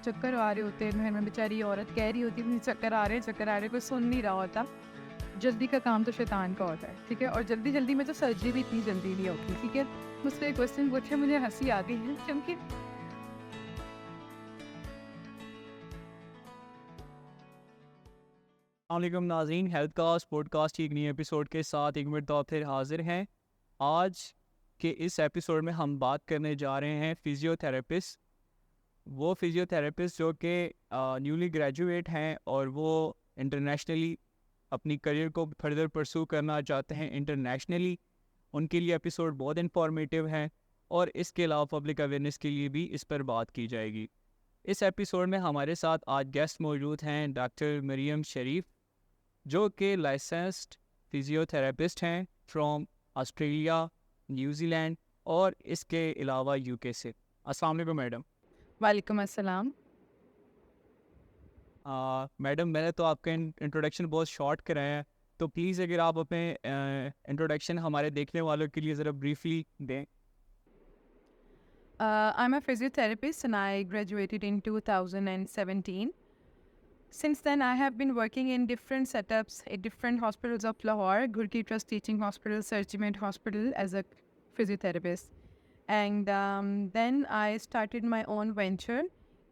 चक्कर आ रहे होते हैं, घर में बेचारी औरत कह रही होती है मुझे चक्कर आ रहे हैं, चक्कर आ रहे हैं, कोई सुन नहीं रहा होता। जल्दी का काम तो शैतान का होता है, ठीक है? और जल्दी जल्दी में तो सर्जरी भी इतनी जल्दी नहीं होती, ठीक है? मुझसे एक क्वेश्चन पूछे, मुझे हंसी आ गई है क्योंकि अस्सलाम नाज़रीन, हेल्थ कास्ट पॉडकास्ट की एक नई एपिसोड के साथ एक मिनट तो आप फिर हाजिर हैं। आज के इस एपिसोड में हम बात करने जा रहे हैं फिज़ियोथेरेपिस्ट, वो फिज़ियोथेरेपिस्ट जो कि न्यूली ग्रेजुएट हैं और वो इंटरनेशनली अपनी करियर को फर्दर परसू करना चाहते हैं इंटरनेशनली। उनके लिए एपिसोड बहुत इंफॉर्मेटिव है और इसके अलावा पब्लिक अवेयरनेस के लिए भी इस पर बात की जाएगी। इस एपिसोड में हमारे साथ आज गेस्ट मौजूद हैं डॉक्टर मरियम शरीफ, जो कि लाइसेंस्ड फिज़ियोथेरेपिस्ट हैं फ्रॉम ऑस्ट्रेलिया, न्यूजीलैंड और इसके अलावा यूके से। अस्सलाम वालेकुम मैडम। वालेकुम अस्सलाम। मैडम, मैंने तो आपका इंट्रोडक्शन बहुत शॉर्ट कराया है, तो प्लीज़ अगर आप अपने इंट्रोडक्शन हमारे देखने वालों के लिए ज़रा ब्रीफली दें। I'm a physiotherapist and I graduated in 2017. Since then, I have been working in different setups at different hospitals of Lahore, Ghurki Trust Teaching Hospital, Surgimed Hospital as a physiotherapist. And then I started my own venture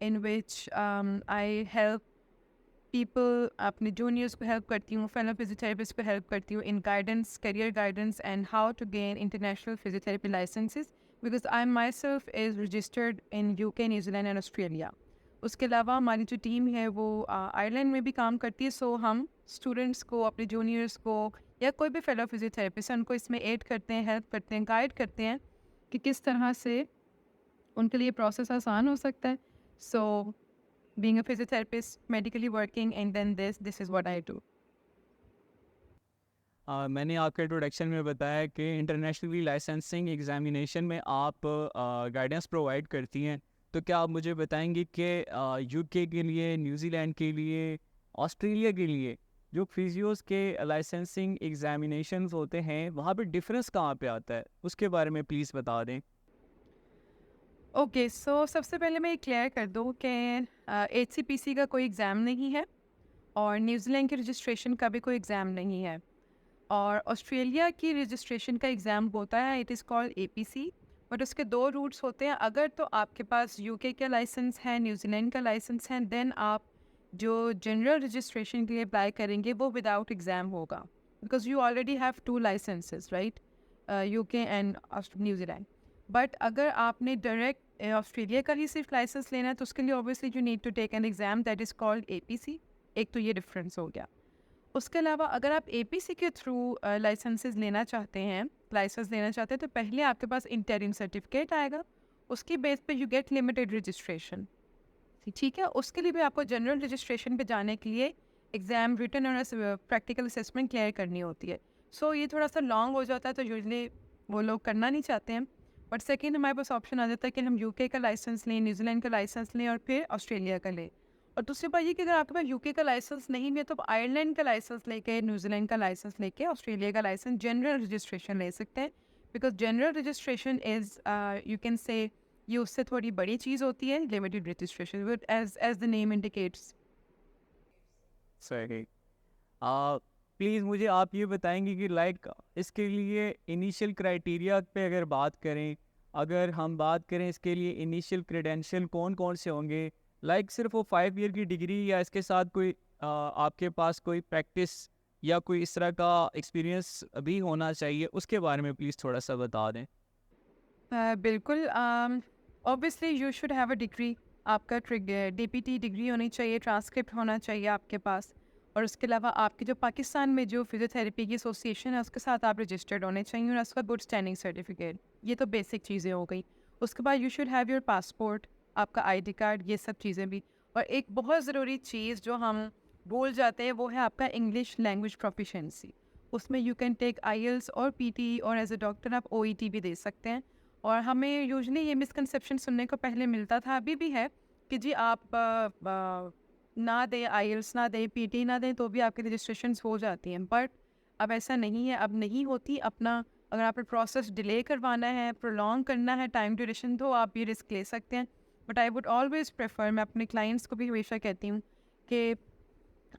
in which I help people, अपने juniors को help करती हूँ, fellow physiotherapists को help करती हूँ in guidance, career guidance and how to gain international physiotherapy licenses because I myself is registered in UK, New Zealand and Australia. उसके अलावा हमारी जो टीम है वो आयरलैंड में भी काम करती है, सो हम स्टूडेंट्स को, अपने जूनियर्स को या कोई भी फेलो फिजियोथेरेपिस्ट है उनको इसमें एड करते हैं, हेल्प करते हैं, गाइड करते हैं कि किस तरह से उनके लिए प्रोसेस आसान हो सकता है. So being a physiotherapist, medically working and then this is what I do. मैंने आपके इंट्रोडक्शन में बताया कि इंटरनेशनली लाइसेंसिंग एग्जामिनेशन में आप गाइडेंस प्रोवाइड करती हैं, तो क्या आप मुझे बताएंगे कि यूके के लिए, न्यूजीलैंड के लिए, ऑस्ट्रेलिया के लिए जो फिजियोस के लाइसेंसिंग एग्जामिनेशंस होते हैं वहाँ पे डिफरेंस कहाँ पे आता है, उसके बारे में प्लीज़ बता दें। ओके, सो सबसे पहले मैं ये क्लियर कर दूँ कि HCPC का कोई एग्ज़ाम नहीं है और न्यूजीलैंड के रजिस्ट्रेशन का भी कोई एग्ज़ाम नहीं है. और ऑस्ट्रेलिया की रजिस्ट्रेशन का एग्ज़ाम होता है, it is called APC. But उसके दो रूट्स होते हैं. अगर तो आपके पास यूके का लाइसेंस है, न्यूजीलैंड का लाइसेंस है, देन आप जो जनरल रजिस्ट्रेशन के लिए अप्लाई करेंगे वो विदाउट एग्ज़ाम होगा because you already have two licenses, right, UK and New Zealand. But अगर आपने डायरेक्ट ऑस्ट्रेलिया का ही सिर्फ लाइसेंस लेना है तो उसके लिए obviously you need to take an exam that is called APC. एक तो ये डिफरेंस हो गया. उसके अलावा अगर आप APC के थ्रू लाइसेंसेस लेना चाहते हैं, तो पहले आपके पास इंटरिम सर्टिफिकेट आएगा, उसकी बेस पे यू गेट लिमिटेड रजिस्ट्रेशन. ठीक है, उसके लिए भी आपको जनरल रजिस्ट्रेशन पे जाने के लिए एग्ज़ाम, रिटन और प्रैक्टिकल असेसमेंट क्लियर करनी होती है. सो ये थोड़ा सा लॉन्ग हो जाता है, तो यूजली वो लोग करना नहीं चाहते हैं. बट सेकेंड हमारे पास ऑप्शन आ जाता है कि हम यूके का लाइसेंस लें, न्यूजीलैंड का लाइसेंस लें और फिर ऑस्ट्रेलिया का लें. और दूसरी बात ये कि अगर आपके पास यूके का लाइसेंस नहीं भी है तो आप आयरलैंड का लाइसेंस लेके, न्यूजीलैंड का लाइसेंस लेके, ऑस्ट्रेलिया का लाइसेंस, जनरल रजिस्ट्रेशन ले सकते हैं. Because general registration is, you can say, ये उससे थोड़ी बड़ी चीज़ होती है limited registration, but as the name indicates. सही। प्लीज़ मुझे आप ये बताएंगे कि लाइक इसके लिए इनिशियल क्राइटेरिया पे अगर बात करें, अगर हम बात करें इसके लिए इनिशियल क्रेडेंशियल कौन कौन से होंगे, लाइक सिर्फ वो 5 ईयर की डिग्री या इसके साथ कोई आपके पास कोई प्रैक्टिस या कोई इस तरह का एक्सपीरियंस भी होना चाहिए, उसके बारे में प्लीज़ थोड़ा सा बता दें। बिल्कुल. Obviously you should have a degree. आपका DPT डिग्री होनी चाहिए, ट्रांसक्रिप्ट होना चाहिए आपके पास. और उसके अलावा आपके जो पाकिस्तान में जो फिजियोथेरेपी की एसोसिएशन है उसके साथ आप रजिस्टर्ड होने चाहिए और उसका गुड स्टैंडिंग सर्टिफिकेट. ये तो बेसिक चीज़ें हो गई. उसके बाद you should have your passport, आपका ID कार्ड, ये सब चीज़ें भी. और एक बहुत ज़रूरी चीज़ जो हम भूल जाते हैं वो है आपका इंग्लिश लैंग्वेज प्रोफिशेंसी. उसमें यू कैन टेक IELTS और PT और एज अ डॉक्टर आप OET भी दे सकते हैं. और हमें यूजुअली ये मिसकंसेप्शन सुनने को पहले मिलता था, अभी भी है, कि जी आप ना दें IELTS, ना दें PT, ना दें तो भी आपकी रजिस्ट्रेशंस हो जाती हैं. बट अब ऐसा नहीं है, अब नहीं होती. अपना अगर आपने प्रोसेस डिले करवाना है, प्रोलॉन्ग करना है टाइम ड्यूरेशन, तो आप ये रिस्क ले सकते हैं. But I would always prefer, मैं अपने क्लाइंट्स को भी हमेशा कहती हूँ कि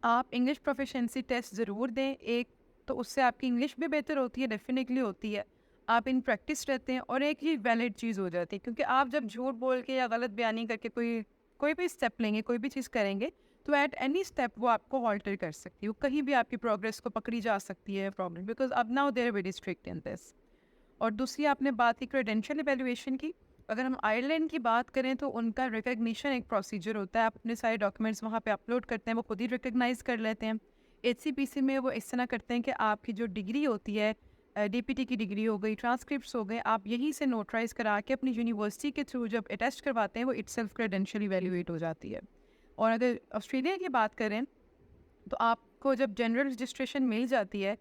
आप इंग्लिश प्रोफिशिएंसी टेस्ट ज़रूर दें एक, तो उससे आपकी इंग्लिश भी बेहतर होती है, डेफिनेटली होती है, आप इन प्रैक्टिस रहते हैं और एक ही वैलिड चीज़ हो जाती है। क्योंकि आप जब झूठ बोल के या गलत बयानी करके कोई कोई भी स्टेप लेंगे, कोई भी चीज़ करेंगे, तो एट एनी स्टेप वो आपको ऑल्टर कर सकती है, वो कहीं भी आपकी प्रोग्रेस को पकड़ी जा सकती है प्रॉब्लम, बिकॉज अब now there very strict in this. और दूसरी आपने बात की क्रेडेंशियल एवेल्युएशन की। अगर हम आयरलैंड की बात करें तो उनका रिकग्निशन एक प्रोसीजर होता है, आप अपने सारे डॉक्यूमेंट्स वहाँ पे अपलोड करते हैं, वो खुद ही रिकग्नाइज कर लेते हैं। एचसीपीसी में वो इस तरह करते हैं कि आपकी जो डिग्री होती है, डीपीटी की डिग्री हो गई, ट्रांसक्रिप्ट्स हो गए, आप यहीं से नोटराइज करा के अपनी यूनिवर्सिटी के थ्रू जब अटेस्ट करवाते हैं, वो इटसेल्फ क्रेडेंशियल इवेल्युएट हो जाती है। और अगर ऑस्ट्रेलिया की बात करें तो आपको जब जनरल रजिस्ट्रेशन मिल जाती है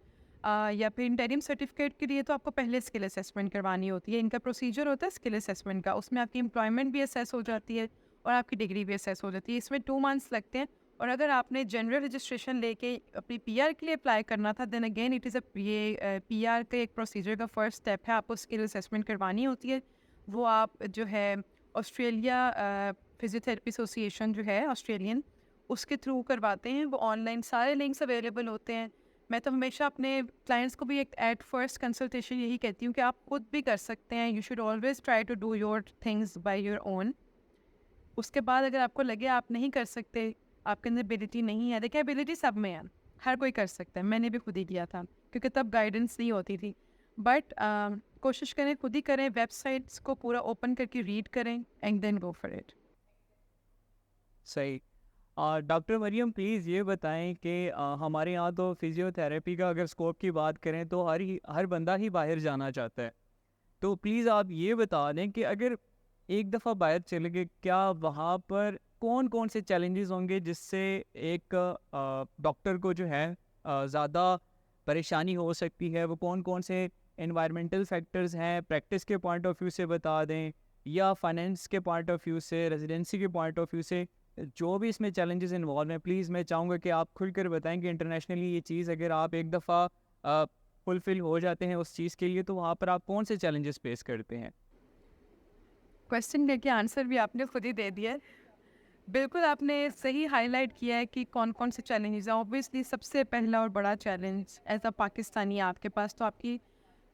या फिर इंटरिम सर्टिफिकेट के लिए, तो आपको पहले स्किल असेसमेंट करवानी होती है। इनका प्रोसीजर होता है स्किल असेसमेंट का, उसमें आपकी एम्प्लॉयमेंट भी असेस हो जाती है और आपकी डिग्री भी असेस हो जाती है। इसमें 2 मंथ्स लगते हैं। और अगर आपने जनरल रजिस्ट्रेशन लेके अपनी पीआर के लिए अप्लाई करना था, देन अगेन इट इज़ ये पीआर के एक प्रोसीजर का फर्स्ट स्टेप है, आपको स्किल असेसमेंट करवानी होती है। वो आप जो है ऑस्ट्रेलिया फिजियोथेरेपी एसोसिएशन जो है ऑस्ट्रेलियन, उसके थ्रू करवाते हैं। वो ऑनलाइन सारे लिंक्स अवेलेबल होते हैं। मैं तो हमेशा अपने क्लाइंट्स को भी एक एट फर्स्ट कंसल्टेशन यही कहती हूँ कि आप खुद भी कर सकते हैं, you should always try to do your things by your own. उसके बाद अगर आपको लगे आप नहीं कर सकते, आपके अंदर एबिलिटी नहीं है, देखिए एबिलिटी सब में है, हर कोई कर सकता है, मैंने भी खुद ही किया था क्योंकि तब गाइडेंस नहीं होती थी। बट कोशिश करें, खुद ही करें, वेबसाइट्स को पूरा ओपन करके रीड करें and then go for it. सही। डॉक्टर मरियम प्लीज़ ये बताएं कि हमारे यहाँ तो फिजियोथेरेपी का अगर स्कोप की बात करें तो हर बंदा ही बाहर जाना चाहता है। तो प्लीज़ आप ये बता दें कि अगर एक दफ़ा बाहर चले गए, क्या वहाँ पर कौन कौन से चैलेंजेस होंगे जिससे एक डॉक्टर को जो है ज़्यादा परेशानी हो सकती है? वो कौन कौन से एनवायरमेंटल फैक्टर्स हैं, प्रैक्टिस के पॉइंट ऑफ व्यू से बता दें या फाइनेंस के पॉइंट ऑफ व्यू से, रेजिडेंसी के पॉइंट ऑफ व्यू से, जो भी इसमें चैलेंजेस इन्वॉल्व हैं, प्लीज़ मैं चाहूँगा कि आप खुलकर बताएं कि इंटरनेशनली ये चीज़ अगर आप एक दफ़ा फुलफिल हो जाते हैं उस चीज़ के लिए, तो वहाँ पर आप कौन से चैलेंजेस फेस करते हैं? क्वेश्चन करके आंसर भी आपने खुद ही दे दिया है। बिल्कुल आपने सही हाईलाइट किया है कि कौन कौन से चैलेंजेस हैं। ऑब्वियसली सबसे पहला और बड़ा चैलेंज एज अ पाकिस्तानी आपके पास तो आपकी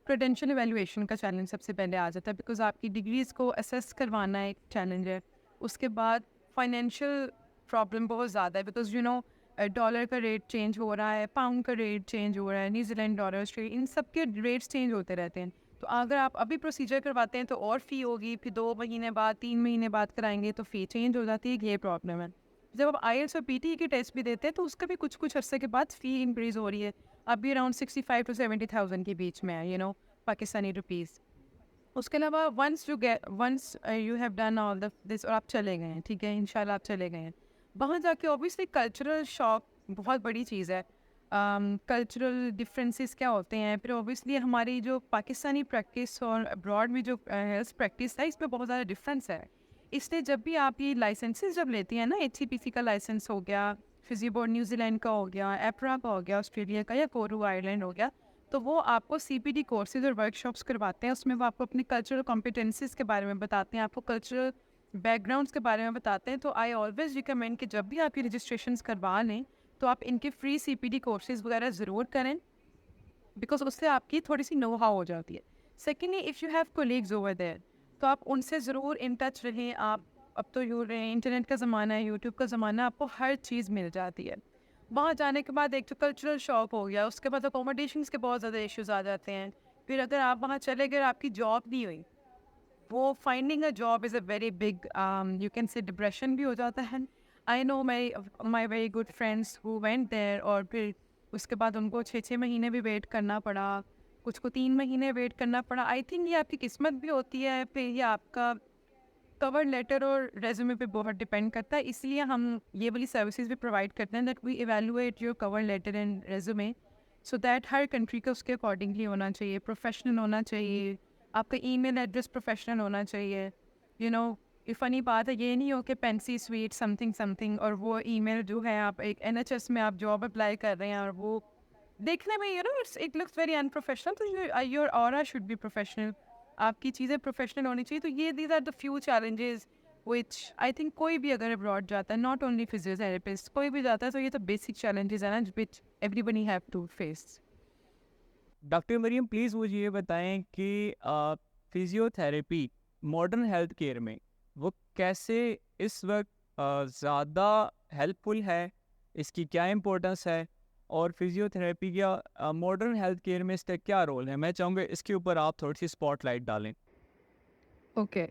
क्रेडेंशियल एवेल्युएशन का चैलेंज सबसे पहले आ जाता है, बिकॉज आपकी डिग्रीज़ को असेस करवाना एक चैलेंज है। उसके बाद फाइनेंशियल प्रॉब्लम बहुत ज़्यादा है, बिकॉज यू नो डॉलर का रेट चेंज हो रहा है, पाउंड का रेट चेंज हो रहा है, न्यूजीलैंड डॉलर, ऑस्ट्रेलिया, इन सब के रेट्स चेंज होते रहते हैं। तो अगर आप अभी प्रोसीजर करवाते हैं तो और फ़ी होगी, फिर 2 महीने बाद, 3 महीने बाद कराएंगे तो फ़ी चेंज हो जाती है, ये प्रॉब्लम है। जब आप आईएलटीएस और पीटी के टेस्ट भी देते हैं तो उसका भी कुछ कुछ अरसे के बाद फ़ी इंक्रीज़ हो रही है, अभी अराउंड 65 to 70,000 के बीच में है, पाकिस्तानी रुपीज़। उसके अलावा once you have done all the this और आप चले गए हैं, ठीक है, इंशाल्लाह आप चले गए हैं, वहाँ जाके ऑब्वियसली कल्चरल शॉक बहुत बड़ी चीज़ है। कल्चरल डिफरेंसेस क्या होते हैं, फिर ऑब्वियसली हमारी जो पाकिस्तानी प्रैक्टिस और अब्रॉड में जो हेल्थ प्रैक्टिस है, इसमें बहुत ज़्यादा डिफरेंस है। इसलिए जब भी आप ये लाइसेंसेस जब लेती हैं ना, एचसीपीसी का लाइसेंस हो गया, फिजी बोर्ड न्यूजीलैंड का हो गया, एपरा का हो गया ऑस्ट्रेलिया का, या कोरू आयरलैंड हो गया, तो वो आपको सीपीडी कोर्सेज और वर्कशॉप्स करवाते हैं। उसमें वो आपको अपनी कल्चरल कॉम्पिटेंसीज के बारे में बताते हैं, आपको कल्चरल बैकग्राउंड्स के बारे में बताते हैं। तो आई ऑलवेज रिकमेंड कि जब भी आपकी रजिस्ट्रेशंस करवा लें तो आप इनके फ्री सीपीडी कोर्सेज वगैरह ज़रूर करें, बिकॉज उससे आपकी थोड़ी सी नो हाउ हो जाती है। Secondly, if you have colleagues over there, तो आप उनसे ज़रूर इन टच रहें। आप अब तो इंटरनेट का ज़माना है, यूट्यूब का ज़माना, आपको हर चीज़ मिल जाती है। वहाँ जाने के बाद एक तो कल्चरल शॉक हो गया, उसके बाद अकोमोडेशंस के बहुत ज़्यादा इश्यूज आ जाते हैं। फिर अगर आप वहाँ चले गए, आपकी जॉब नहीं हुई, वो finding a job is a very big, you can say depression भी हो जाता है। I know my very good friends who went there, और फिर उसके बाद उनको 6-6 महीने भी वेट करना पड़ा, कुछ को 3 महीने वेट करना पड़ा। आई थिंक ये आपकी किस्मत भी होती है, फिर ये आपका कवर लेटर और रेज्यूमे पे बहुत डिपेंड करता है। इसलिए हम ये वाली सर्विसेज भी प्रोवाइड करते हैं, that we evaluate your cover letter and resume, so that हर कंट्री का उसके अकॉर्डिंगली होना चाहिए, प्रोफेशनल होना चाहिए, आपका ईमेल एड्रेस प्रोफेशनल होना चाहिए। ये फ़नी बात है, ये नहीं हो कि पेंसी स्वीट समथिंग समथिंग, और वो ईमेल जो है आप एक एनएचएस में आप जॉब अप्लाई कर रहे हैं और वो देखने में इट लुक्स वेरी अनप्रोफेशनल। तो your aura should be professional, आपकी चीज़ें प्रोफेशनल होनी चाहिए। तो ये these are the few challenges which I think कोई भी अगर अब्रॉड जाता है, नॉट ओनली फिजियोथेरेपिस्ट, कोई भी जाता है, तो ये तो बेसिक चैलेंजेस है ना which everybody have to face. Doctor Maryam please मुझे ये बताएं कि फिजियोथेरेपी मॉडर्न हेल्थ केयर में वो कैसे इस वक्त ज़्यादा हेल्पफुल है, इसकी क्या इम्पोर्टेंस है, और फिजियोथेरेपी का मॉडर्न हेल्थ केयर में इसका क्या रोल है। मैं चाहूँगा इसके ऊपर आप थोड़ी सी स्पॉटलाइट डालें। ओके,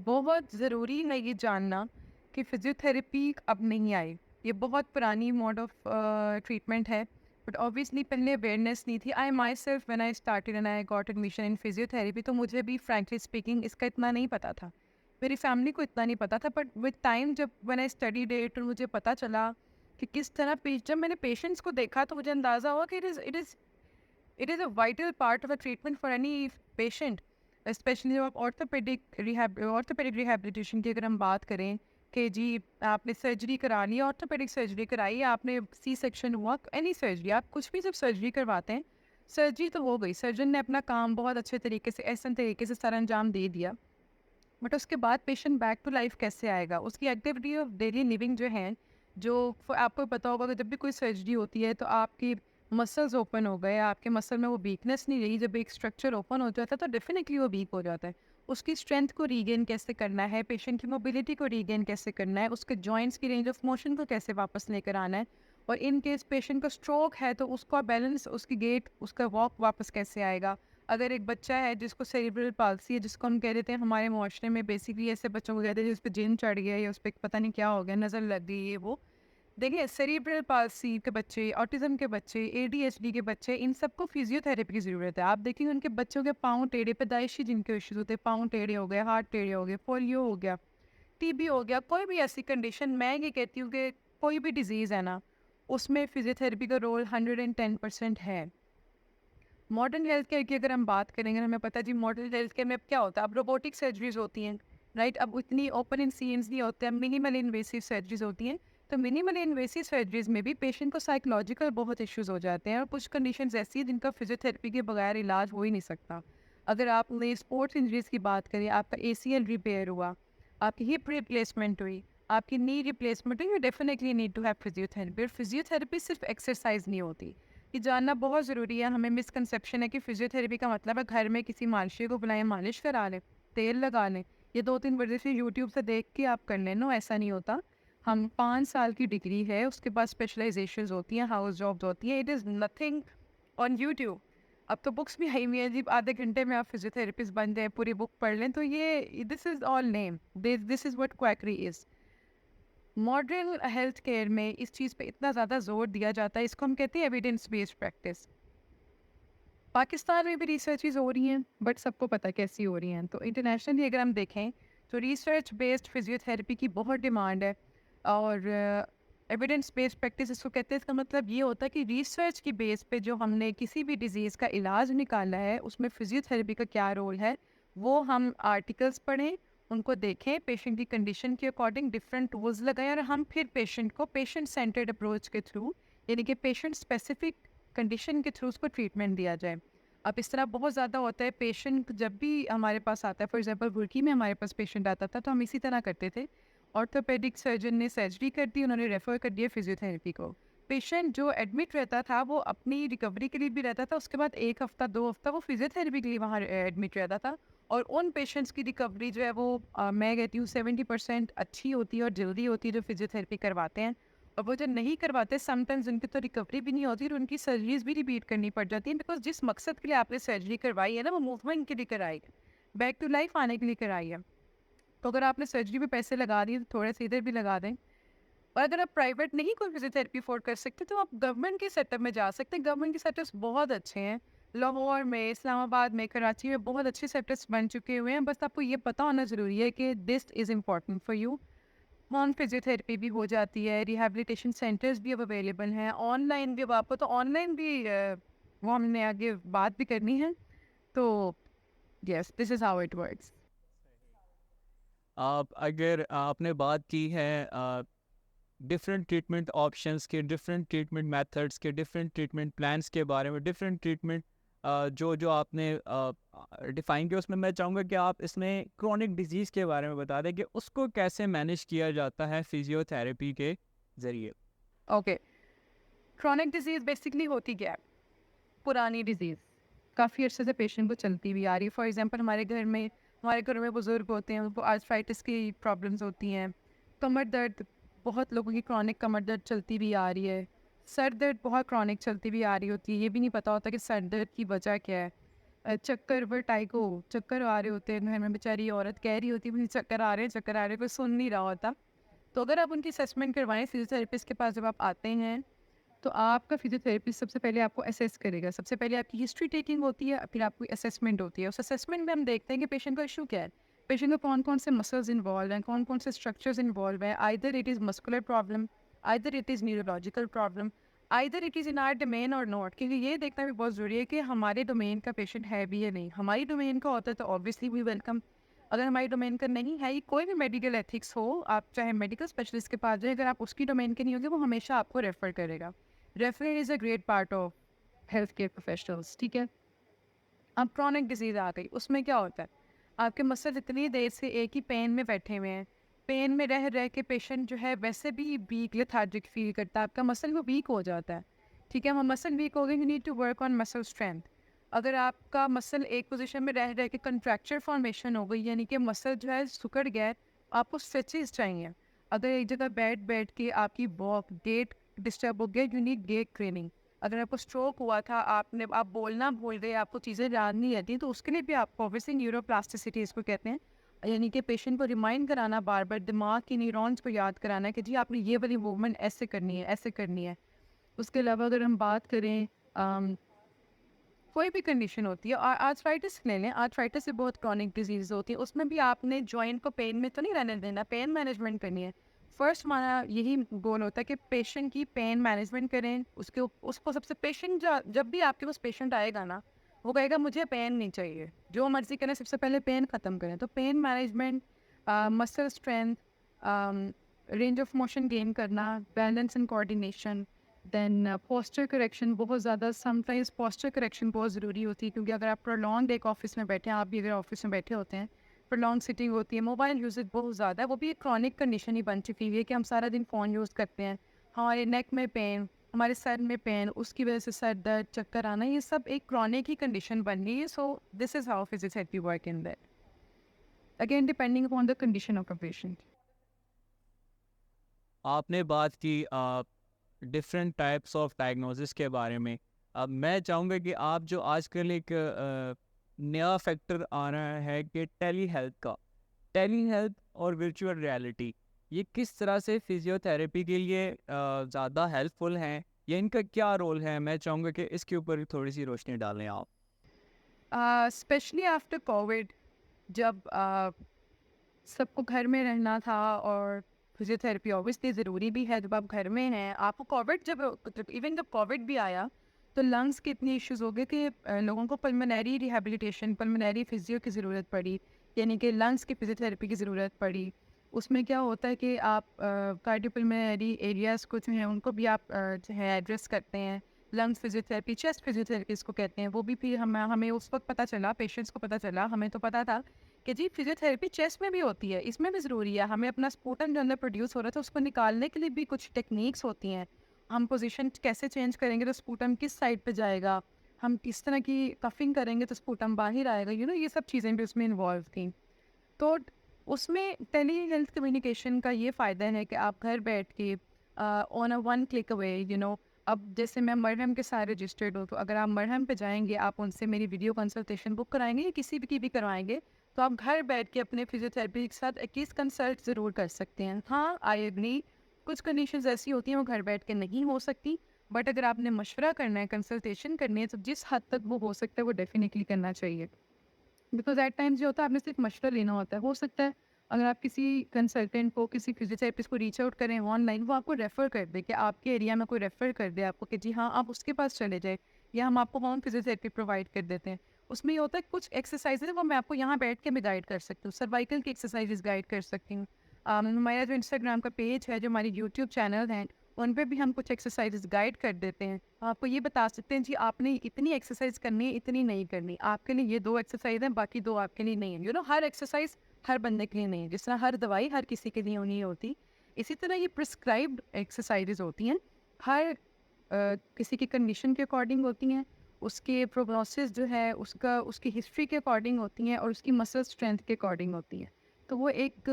बहुत ज़रूरी है ये जानना कि फिजियोथेरेपी अब नहीं आई, ये बहुत पुरानी मोड ऑफ ट्रीटमेंट है, बट ऑब्वियसली पहले अवेयरनेस नहीं थी। I myself when I started and I got admission in physiotherapy, तो मुझे भी फ्रैंकली स्पीकिंग इसका इतना नहीं पता था, मेरी फैमिली को इतना नहीं पता था। बट विद टाइम जब व्हेन आई स्टडी डेट और मुझे पता चला कि किस तरह जब मैंने पेशेंट्स को देखा तो मुझे अंदाज़ा हुआ कि it is a vital part of a treatment for any patient, specially जब आप ऑर्थोपेडिक रिहैबिलिटेशन की अगर हम बात करें कि जी आपने सर्जरी करा ली, ऑर्थोपेडिक सर्जरी कराई, आपने सी सेक्शन हुआ, एनी सर्जरी, आप कुछ भी जब सर्जरी करवाते हैं, सर्जरी तो हो गई, सर्जन ने अपना काम बहुत अच्छे तरीके से ऐसा तरीके से सर अंजाम दे दिया, बट उसके बाद पेशेंट बैक टू लाइफ कैसे आएगा, उसकी एक्टिविटी ऑफ डेली लिविंग जो है, जो आपको पता होगा कि जब भी कोई सर्जरी होती है तो आपकी मसल्स ओपन हो गए, आपके मसल में वो वीकनेस नहीं रही, जब एक स्ट्रक्चर ओपन हो जाता है तो डेफिनेटली वो वीक हो जाता है। उसकी स्ट्रेंथ को रीगेन कैसे करना है, पेशेंट की मोबिलिटी को रीगेन कैसे करना है, उसके जॉइंट्स की रेंज ऑफ मोशन को कैसे वापस लेकर आना है, और इन केस पेशेंट को स्ट्रोक है तो उसका बैलेंस, उसकी गेट, उसका वॉक वापस कैसे आएगा। अगर एक बच्चा है जिसको सेरिब्रल पाल्सी है, जिसको हम कह देते हैं हमारे माशरे में बेसिकली ऐसे बच्चों को कहते हैं जिस पे जिन चढ़ गया या उस पर पता नहीं क्या हो गया, नज़र लग गई, ये वो। देखिए सेरिब्रल पाल्सी के बच्चे, ऑटिज्म के बच्चे, एडीएचडी के बच्चे, इन सबको फिजियोथेरेपी की ज़रूरत है। आप देखिए उनके बच्चों के पाँव टेढ़े, पैदाइशी जिनके इश्यूज होते हैं, पाँव टेढ़े हो गए, हाथ टेढ़े हो गए, पोलियो हो गया, टीबी हो गया, कोई भी ऐसी कंडीशन, मैं ये कहती हूँ कि कोई भी डिजीज़ है ना, उसमें फिजियोथेरेपी का रोल 110% है। मॉडर्न हेल्थ केयर की अगर हम बात करेंगे, हमें पता है जी मॉडर्न हेल्थ केयर में अब क्या होता है, अब रोबोटिक सर्जरीज होती हैं, राइट। अब इतनी ओपन इन सीन्स नहीं होते हैं, मिनिमल इन्वेसिव सर्जरीज होती हैं। तो मिनिमल इन्वेसिव सर्जरीज में भी पेशेंट को साइकोलॉजिकल बहुत इश्यूज हो जाते हैं, और कुछ कंडीशंस ऐसी हैं जिनका फिजियोथेरेपी के बगैर इलाज हो ही नहीं सकता। अगर आपने स्पोर्ट्स इंजरीज की बात करें, आपका ACL रिपेयर हुआ, आपकी हिप रिप्लेसमेंट हुई, आपकी नी रिप्लेसमेंट हुई, you definitely need to have physiotherapy. और फिजियोथेरेपी सिर्फ एक्सरसाइज नहीं होती, ये जानना बहुत ज़रूरी है। हमें मिसकंसेप्शन है कि फिजियोथेरेपी का मतलब है घर में किसी मालिश को बुलाएं, मालिश करा लें, तेल लगा लें, ये 2-3 वर्जिशें यूट्यूब से देख के आप कर लें। नो, ऐसा नहीं होता। हम 5 साल की डिग्री है, उसके बाद स्पेशलाइजेशंस होती हैं, हाउस जॉब्स होती हैं, it is nothing on YouTube. अब तो बुक्स भी आई हुई हैं जी, आधे घंटे में आप फिजियोथेरेपिस्ट बन जाए, पूरी बुक पढ़ लें, तो ये this is all name, this is what quackery is. Modern health care में इस चीज़ पे इतना ज़्यादा जोर दिया जाता है, इसको हम कहते हैं एविडेंस बेस्ड प्रैक्टिस। पाकिस्तान में भी रिसर्चेज हो रही हैं, बट सबको पता है कैसी हो रही हैं। तो इंटरनेशनली अगर हम देखें तो रिसर्च बेस्ड फिजियोथेरेपी की बहुत डिमांड है, और एविडेंस बेस्ड प्रैक्टिस इसको कहते हैं। इसका मतलब ये होता है कि रिसर्च की बेस पे जो हमने किसी भी डिजीज़ का इलाज निकाला है, उसमें फिजियोथेरेपी का क्या रोल है, वो हम आर्टिकल्स पढ़ें, उनको देखें, पेशेंट की कंडीशन के अकॉर्डिंग डिफरेंट टूल्स लगाएं, और हम फिर पेशेंट को पेशेंट सेंटर्ड अप्रोच के थ्रू, यानी कि पेशेंट स्पेसिफिक कंडीशन के थ्रू उसको ट्रीटमेंट दिया जाए। अब इस तरह बहुत ज़्यादा होता है, पेशेंट जब भी हमारे पास आता है, फॉर एग्जांपल रुड़की में हमारे पास पेशेंट आता था, तो हम इसी तरह करते थे। ऑर्थोपेडिक सर्जन ने सर्जरी कर दी, उन्होंने रेफ़र कर दिया फिजियोथेरेपी को। पेशेंट जो एडमिट रहता था वो अपनी रिकवरी के लिए भी रहता था, उसके बाद 1 हफ़्ता 2 हफ़्ता वो फिजियोथेरेपी के लिए वहाँ एडमिट रहता था। और उन पेशेंट्स की रिकवरी जो है वो मैं कहती हूँ 70% अच्छी होती है और जल्दी होती है जो फिजियोथेरेपी करवाते हैं। और वो जो नहीं करवाते, समटाइम्स उनकी तो रिकवरी भी नहीं होती और उनकी सर्जरीज भी रिपीट करनी पड़ जाती हैं, बिकॉज जिस मकसद के लिए आपने सर्जरी करवाई है ना, वो मूवमेंट के लिए कराई है, बैक टू लाइफ आने के लिए कराई है। तो अगर आपने सर्जरी में पैसे लगा दिए तो थोड़े से इधर भी लगा दें। और अगर आप प्राइवेट नहीं कोई फिजियोथेरेपी अफोर्ड कर सकते तो आप गवर्नमेंट के सेटअप में जा सकते हैं। गवर्नमेंट के सेटअप्स बहुत अच्छे हैं, लाहौर में, इस्लामाबाद में, कराची में बहुत अच्छे सेटअप्स बन चुके हुए हैं। बस आपको ये पता होना ज़रूरी है कि this is important for you. Non physiotherapy भी हो जाती है, रिहैबिलिटेशन सेंटर्स भी अब अवेलेबल हैं, ऑनलाइन भी। अब आपको तो ऑनलाइन भी वो हमने आगे बात भी करनी है। तो yes, this is how it works. आप अगर आपने बात की है डिफरेंट ट्रीटमेंट ऑप्शंस के, डिफरेंट ट्रीटमेंट मेथड्स के, डिफरेंट ट्रीटमेंट प्लान्स के बारे में, डिफरेंट ट्रीटमेंट जो जो आपने डिफ़ाइन किया उसमें मैं चाहूँगा कि आप इसमें क्रॉनिक डिजीज़ के बारे में बता दें कि उसको कैसे मैनेज किया जाता है फिजियोथेरेपी के ज़रिए। ओके, क्रॉनिक डिजीज़ बेसिकली होती क्या है? पुरानी डिजीज़, काफ़ी अर्से से पेशेंट को चलती हुई आ रही है। फॉर एग्ज़ाम्पल हमारे घरों में बुज़ुर्ग होते हैं, उनको आर्थराइटिस की प्रॉब्लम्स होती हैं, कमर दर्द, बहुत लोगों की क्रॉनिक कमर दर्द चलती भी आ रही है, सर दर्द बहुत क्रॉनिक चलती भी आ रही होती है, ये भी नहीं पता होता कि सर दर्द की वजह क्या है। चक्कर, वर्टाइगो, चक्कर आ रहे होते हैं, घर में बेचारी औरत कह रही होती है मुझे चक्कर आ रहे हैं, चक्कर आ रहे हैं, कोई सुन नहीं रहा होता। तो अगर आप उनकी असेसमेंट करवाएँ फिजियोथेरेपिस्ट के पास जब आप आते हैं, तो आपका फिजियोथेरेपिस्ट सबसे पहले आपको असेस करेगा। सबसे पहले आपकी हिस्ट्री टेकिंग होती है, फिर आपकी असेसमेंट होती है। उस असेसमेंट में हम देखते हैं कि पेशेंट का इश्यू क्या है। पेशेंट को कौन-कौन से मसल्स इन्वॉल्व हैं, कौन-कौन से स्ट्रक्चर्स इन्वॉल्व हैं। Either it is muscular problem, either it is neurological problem, either it is in our domain or not. क्योंकि ये देखना भी बहुत ज़रूरी है कि हमारे डोमेन का पेशेंट है भी या नहीं। हमारी डोमेन का होता है तो ऑब्वियसली वी वेलकम। अगर हमारी डोमेन का नहीं है, ये कोई भी मेडिकल एथिक्स हो, आप चाहे मेडिकल स्पेशलिस्ट के पास जाएँ, अगर आप उसकी डोमेन के नहीं होंगे, वो हमेशा आपको रेफ़र करेगा। Referral is a great part of health care professionals, ठीक है। अब क्रॉनिक डिजीज़ आ गई, उसमें क्या होता है, आपके मसल इतनी देर से एक ही पेन में बैठे हुए हैं, पेन में रह रह के पेशेंट जो है वैसे भी वीक लेथार्जिक फील करता है, आपका मसल वो वीक हो जाता है, ठीक है। वो मसल वीक हो गए, you need to work on muscle strength. अगर आपका मसल एक पोजीशन में रह रह के कंट्रैक्चर फॉर्मेशन हो गई, यानी कि मसल जो है सिकुड़ गया है, आपको स्ट्रेचेस चाहिए। अगर एक जगह बैठ बैठ के आपकी वॉक गेट डिस्टर्ब हो गया, यू नीड गेट ट्रेनिंग। अगर आपको स्ट्रोक हुआ था, आप बोलना भूल गए, आपको चीज़ें याद नहीं रहती, तो उसके लिए भी आपको ऑब्वियसली न्यूरोप्लास्टिसिटी इसको कहते हैं, यानी कि पेशेंट को रिमाइंड कराना, बार बार दिमाग की न्यूरॉन्स को याद कराना है कि जी आपने ये वाली मूवमेंट ऐसे करनी है, ऐसे करनी है। उसके अलावा अगर हम बात करें कोई भी कंडीशन होती है, और आर्थराइटिस ले लें, आर्थराइटिस से बहुत क्रॉनिक डिजीज होती है, उसमें भी आपने जॉइंट को पेन में तो नहीं रहने देना, पेन मैनेजमेंट करनी है। फर्स्ट हमारा यही गोल होता है कि पेशेंट की पेन मैनेजमेंट करें, उसको सबसे पेशेंट जब भी आपके पास पेशेंट आएगा ना, वो कहेगा मुझे पेन नहीं चाहिए, जो मर्जी करें, सबसे पहले पेन ख़त्म करें। तो pain management, muscle strength, range of motion gain करना, balance and coordination, then posture correction बहुत ज़्यादा, समटाइम्स पोस्चर करेक्शन बहुत ज़रूरी होती है, क्योंकि अगर आप प्रोलॉन्ग एक ऑफिस में बैठे हैं, आप भी अगर ऑफिस में बैठे होते हैं, प्रोलॉन्ग सिटिंग होती है, मोबाइल यूजेज बहुत ज़्यादा है, वो भी एक क्रॉनिक कंडीशन ही बन चुकी हुई है कि हम सारा दिन फ़ोन यूज़ करते हैं, हमारे नेक में पेन, हमारे सर में पेन, उसकी वजह से सर दर्द, चक्कर आना, ये सब एक क्रॉनिक ही कंडीशन बन गई है। So this is how physiotherapy work in that, again depending upon the condition of a patient. आपने बात की डिफरेंट टाइप्स ऑफ डायग्नोसिस के बारे में। अब मैं चाहूँगा कि आप जो आजकल एक नया फैक्टर आ रहा है कि टेली हेल्थ का, टेली हेल्थ और वर्चुअल रियलिटी, ये किस तरह से फिजियोथेरेपी के लिए ज़्यादा हेल्पफुल हैं या इनका क्या रोल है? मैं चाहूँगा कि इसके ऊपर थोड़ी सी रोशनी डालें आप। स्पेशली आफ्टर कोविड, जब सबको घर में रहना था, और फिजियोथेरेपी ऑब्वियसली ज़रूरी भी है जब आप घर में हैं। आपको कोविड जब इवन जब कोविड भी आया, तो लंग्स के इतने इश्यूज़ हो गए कि लोगों को पल्मोनरी रिहैबिलिटेशन, पल्मोनरी फिजियो की ज़रूरत पड़ी, यानी कि लंग्स की फिजियोथेरेपी की ज़रूरत पड़ी। उसमें क्या होता है कि आप कार्डियोपल्मोनरी एरियाज़ को जो हैं उनको भी आप जो है एड्रेस करते हैं। लंग्स फिजियोथेरेपी, चेस्ट फिजियोथेरेपी इसको कहते हैं, वो भी फिर हमें उस वक्त पता चला, पेशेंट्स को पता चला, हमें तो पता था कि जी फिजियोथेरेपी चेस्ट में भी होती है, इसमें भी ज़रूरी है। हमें अपना स्पूटम जो अंदर प्रोड्यूस हो रहा था उसको निकालने के लिए भी कुछ टेक्निक्स होती हैं। हम पोजीशन कैसे चेंज करेंगे तो स्पूटम किस साइड पे जाएगा, हम किस तरह की कफिंग करेंगे तो स्पूटम बाहर आएगा, ये सब चीज़ें भी उसमें इन्वॉल्व थी। तो उसमें टेली हेल्थ कम्युनिकेशन का ये फ़ायदा है कि आप घर बैठ के on a one click away, अब जैसे मैं मरहम के साथ रजिस्टर्ड हूँ, तो अगर आप मरहम पे जाएंगे, आप उनसे मेरी वीडियो कंसल्टेशन बुक कराएंगे या किसी भी की भी करवाएंगे, तो आप घर बैठ के अपने फिजियोथेरेपी के साथ एटलीस्ट कंसल्ट ज़रूर कर सकते हैं। हाँ, आई एग्री, कुछ कंडीशंस ऐसी होती हैं वो घर बैठ के नहीं हो सकती, बट अगर आपने मशवरा करना है, कंसल्टेशन करनी है, तो जिस हद तक वो हो सकता है वो डेफिनेटली करना चाहिए। बिकॉज एट टाइम्स जो होता है आपने सिर्फ मशवरा लेना होता है, हो सकता है अगर आप किसी कंसल्टेंट को, किसी फिजियोथेरेपिस्ट को रीच आउट करें ऑनलाइन, वो आपको रेफ़र कर दे, कि आपके एरिया में कोई रेफ़र कर दे आपको कि जी हाँ आप उसके पास चले जाए, या हम आपको होम फिजियोथेरेपी प्रोवाइड कर देते हैं। उसमें ये होता है कुछ एक्सरसाइजेज वो मैं आपको यहाँ बैठ के भी गाइड कर सकती हूँ, सर्वाइकल की एक्सरसाइजेज गाइड कर सकती हूँ। हमारा जो इंस्टाग्राम का पेज है, जो हमारी यूट्यूब चैनल हैं, उन पे भी हम कुछ एक्सरसाइजेज गाइड कर देते हैं। आपको ये बता सकते हैं जी आपने इतनी एक्सरसाइज करनी है, इतनी नहीं करनी, आपके लिए ये 2 एक्सरसाइज हैं, बाकी 2 आपके लिए नहीं है। हर एक्सरसाइज हर बंदे के लिए नहीं है, जिस तरह हर दवाई हर किसी के लिए नहीं होती, इसी तरह ये प्रिस्क्राइब्ड एक्सरसाइजेज होती हैं, हर किसी की कंडीशन के अकॉर्डिंग होती हैं, उसके प्रोग्नोसिस जो है उसकी हिस्ट्री के अकॉर्डिंग होती हैं और उसकी मसल स्ट्रेंथ के अकॉर्डिंग होती हैं। तो वो एक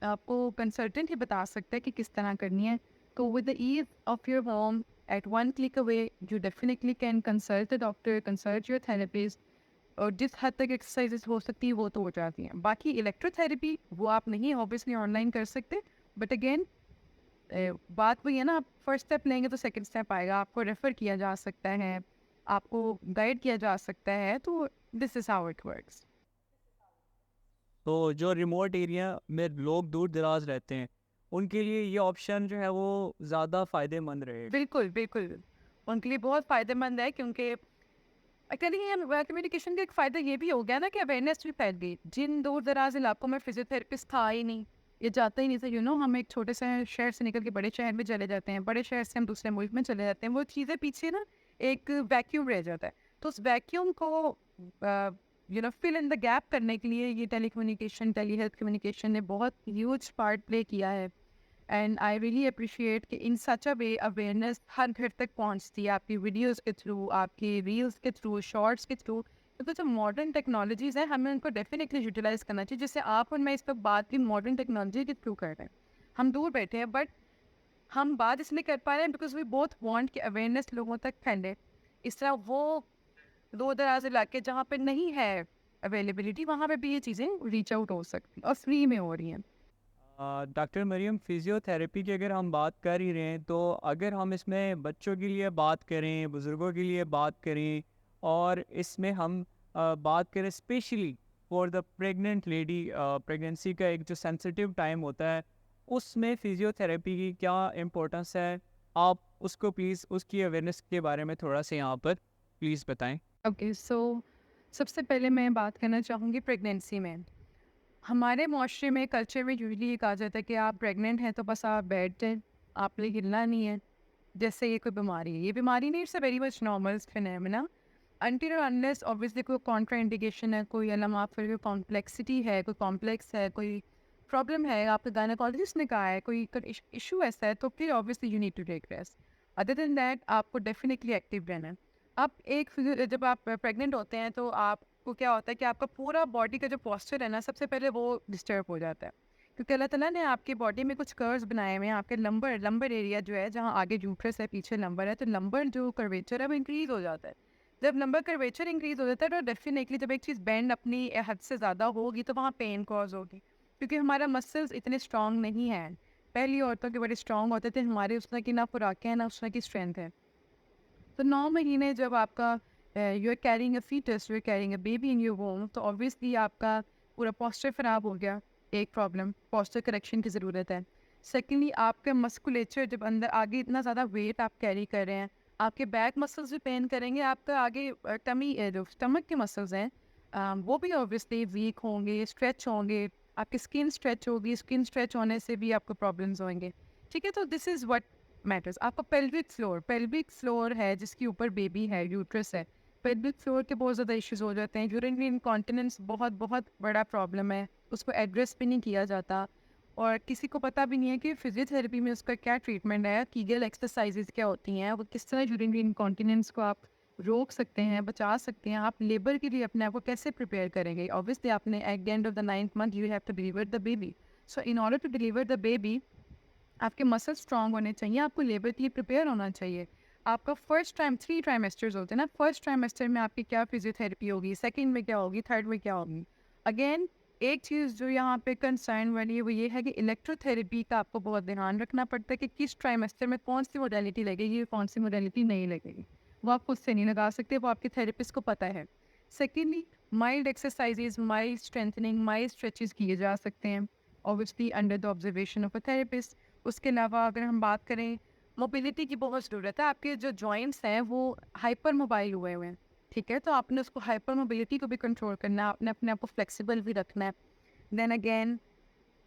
आपको कंसल्टेंट ही बता सकता है कि किस तरह करनी है। तो with the ease of your home at one click away you definitely can consult the doctor, consult your therapist, और जिस हद तक एक्सरसाइजेस हो सकती है वो तो हो जाती हैं। बाकी इलेक्ट्रोथेरेपी वो आप नहीं ऑब्वियसली ऑनलाइन कर सकते, बट अगेन बात वही है ना, आप फर्स्ट स्टेप लेंगे तो सेकंड स्टेप आएगा, आपको रेफ़र किया जा सकता है, आपको गाइड किया जा सकता है, तो this is how it works. तो जो रिमोट एरिया में लोग दूर दराज रहते हैं, उनके लिए ये ऑप्शन जो है वो ज़्यादा फ़ायदेमंद रहेगा। बिल्कुल, बिल्कुल। उनके लिए बहुत फ़ायदेमंद है, क्योंकि कहीं कम्युनिकेशन का एक फ़ायदा ये भी हो गया ना कि अवेयरनेस भी फैल गई। जिन दूर-दराज़ इलाकों में फ़िज़ियोथेरेपिस्ट था ही नहीं, ये जाता ही नहीं था, हम एक छोटे से शहर से निकल के बड़े शहर में चले जाते हैं, बड़े शहर से हम दूसरे मुल्क में चले जाते हैं, वो चीज़ें पीछे ना एक वैक्यूम रह जाता है। तो उस वैक्यूम को फिल इन द गैप करने के लिए ये टेलीकम्युनिकेशन, टेली हेल्थ कम्युनिकेशन ने बहुत ह्यूज पार्ट प्ले किया है। एंड आई रियली अप्रिशिएट कि इन सच अ वे अवेयरनेस हर घर तक पहुंचती है, आपकी वीडियोस के थ्रू, आपकी रील्स के थ्रू, शॉर्ट्स के थ्रू। तो जो मॉडर्न टेक्नोलॉजीज़ हैं हमें उनको डेफिनेटली यूटिलाइज करना चाहिए। जैसे आप और मैं इस पर बात भी मॉडर्न टेक्नोलॉजी के थ्रू कर रहे हैं, हम दूर बैठे हैं, बट हम बात इसलिए कर पा रहे हैं बिकॉज वी बोथ वांट कि अवेयरनेस लोगों तक फैले। इस तरह वो दूर दराज इलाके जहाँ पे नहीं है अवेलेबिलिटी, वहाँ पे भी ये चीज़ें रीच आउट हो सकती और फ्री में हो रही हैं। डॉक्टर मरियम, फिज़ियोथेरेपी की अगर हम बात कर ही रहे हैं, तो अगर हम इसमें बच्चों के लिए बात करें, बुज़ुर्गों के लिए बात करें, और इसमें हम बात करें specially for the pregnant lady, pregnancy का एक जो सेंसिटिव टाइम होता है, उसमें फिज़ियोथेरेपी की क्या इम्पोर्टेंस है? आप उसको प्लीज़ उसकी अवेयरनेस के बारे में थोड़ा सा यहाँ पर प्लीज़ बताएं। ओके, सो सबसे पहले मैं बात करना चाहूँगी प्रेगनेंसी में। हमारे माशरे में, कल्चर में यूजली ये कहा जाता है कि आप प्रेग्नेंट हैं तो बस आप बैठ जाएं, आपने हिलना नहीं है, जैसे ये कोई बीमारी है। ये बीमारी नहीं, it's a very much normal phenomena until और अनलेस ऑब्वियसली कोई कॉन्ट्रा इंडिकेशन है, कोई अलामा, फिर कोई कॉम्प्लेक्सिटी है, कोई कॉम्प्लेक्स है, कोई प्रॉब्लम है, आपके गायनेकोलॉजिस्ट ने कहा है कोई इशू ऐसा है, तो फिर obviously you need to take rest. Other than that आपको डेफिनेटली एक्टिव रहना है। अब जब आप प्रेग्नेंट होते हैं तो आपको क्या होता है कि आपका पूरा बॉडी का जो पोस्चर है ना, सबसे पहले वो डिस्टर्ब हो जाता है, क्योंकि अल्लाह ताला ने आपकी बॉडी में कुछ कर्व्स बनाए हुए हैं। आपके लंबर एरिया जो है, जहाँ आगे यूट्रस है, पीछे लंबर है, तो लंबर जो कर्वेचर है वो इंक्रीज हो जाता है। जब लंबर कर्वेचर इंक्रीज हो जाता है तो डेफिनेटली जब एक चीज़ बेंड अपनी हद से ज़्यादा होगी तो वहाँ पेन कॉज होगी, क्योंकि हमारा मसल्स इतने स्ट्रांग नहीं हैं। पहली औरतों के बड़े स्ट्रांग होते थे, हमारे उसमें की ना खुराकें हैं ना उसमें की स्ट्रेंथ है। तो 9 महीने जब आपका you are carrying a foetus, you are carrying a baby in your womb, तो ऑब्वियसली आपका पूरा पोस्चर ख़राब हो गया। एक प्रॉब्लम, पोस्चर करेक्शन की ज़रूरत है। सेकेंडली, आपका मस्कुलेचर, जब अंदर आगे इतना ज़्यादा वेट आप कैरी कर रहे हैं, आपके बैक मसल्स भी पेन करेंगे, आपका आगे टमी जो स्टमक के मसल्स हैं वो भी ऑब्वियसली वीक होंगे, स्ट्रेच होंगे, आपकी स्किन स्ट्रेच होगी, स्किन स्ट्रेच होने से भी आपको प्रॉब्लम्स होंगे। ठीक है, तो दिस इज़ व्हाट मैटर्स। आपका पेल्विक फ्लोर है जिसके ऊपर बेबी है, यूट्रस है, पेल्विक फ्लोर के बहुत ज़्यादा इश्यूज हो जाते हैं। यूरिनरी इनकॉन्टिनेंस बहुत बहुत बड़ा प्रॉब्लम है, उसको एड्रेस भी नहीं किया जाता, और किसी को पता भी नहीं है कि फिजियोथेरेपी में उसका क्या ट्रीटमेंट है, कीगल एक्सरसाइजेज क्या होती हैं, वो किस तरह यूरिनरी इनकॉन्टिनेंस को आप रोक सकते हैं, बचा सकते हैं, आप लेबर के लिए अपने आप को कैसे प्रिपेयर करेंगे। ऑब्वियसली आपने at the end of the 9th month you have to deliver the baby, so in order to deliver the baby आपके मसल स्ट्रांग होने चाहिए, आपको लेबर के लिए प्रिपेयर होना चाहिए। आपका फर्स्ट टाइम 3 ट्राइमेस्टर्स होते हैं ना, फर्स्ट ट्राइमेस्टर में आपकी क्या फिजियोथेरेपी होगी, सेकंड में क्या होगी, थर्ड में क्या होगी। अगेन एक चीज़ जो यहाँ पे कंसर्न वाली है वो ये है कि इलेक्ट्रोथेरेपी का आपको बहुत ध्यान रखना पड़ता है कि किस ट्राइमेस्टर में कौन सी मोडेलिटी लगेगी, कौन सी मोडेलिटी नहीं लगेगी। वो आप खुद से नहीं लगा सकते, वो आपके थेरेपिस्ट को पता है। Secondly, mild exercises, mild strengthening, mild stretches किए जा सकते हैं, obviously under the observation of a therapist. उसके अलावा अगर हम बात करें, मोबिलिटी की बहुत ज़रूरत है। आपके जो जॉइंट्स हैं वो हाइपर मोबाइल हुए हुए हैं, ठीक है, तो आपने उसको हाइपर मोबिलिटी को भी कंट्रोल करना है, आपने अपने आप को फ्लेक्सिबल भी रखना है। देन अगेन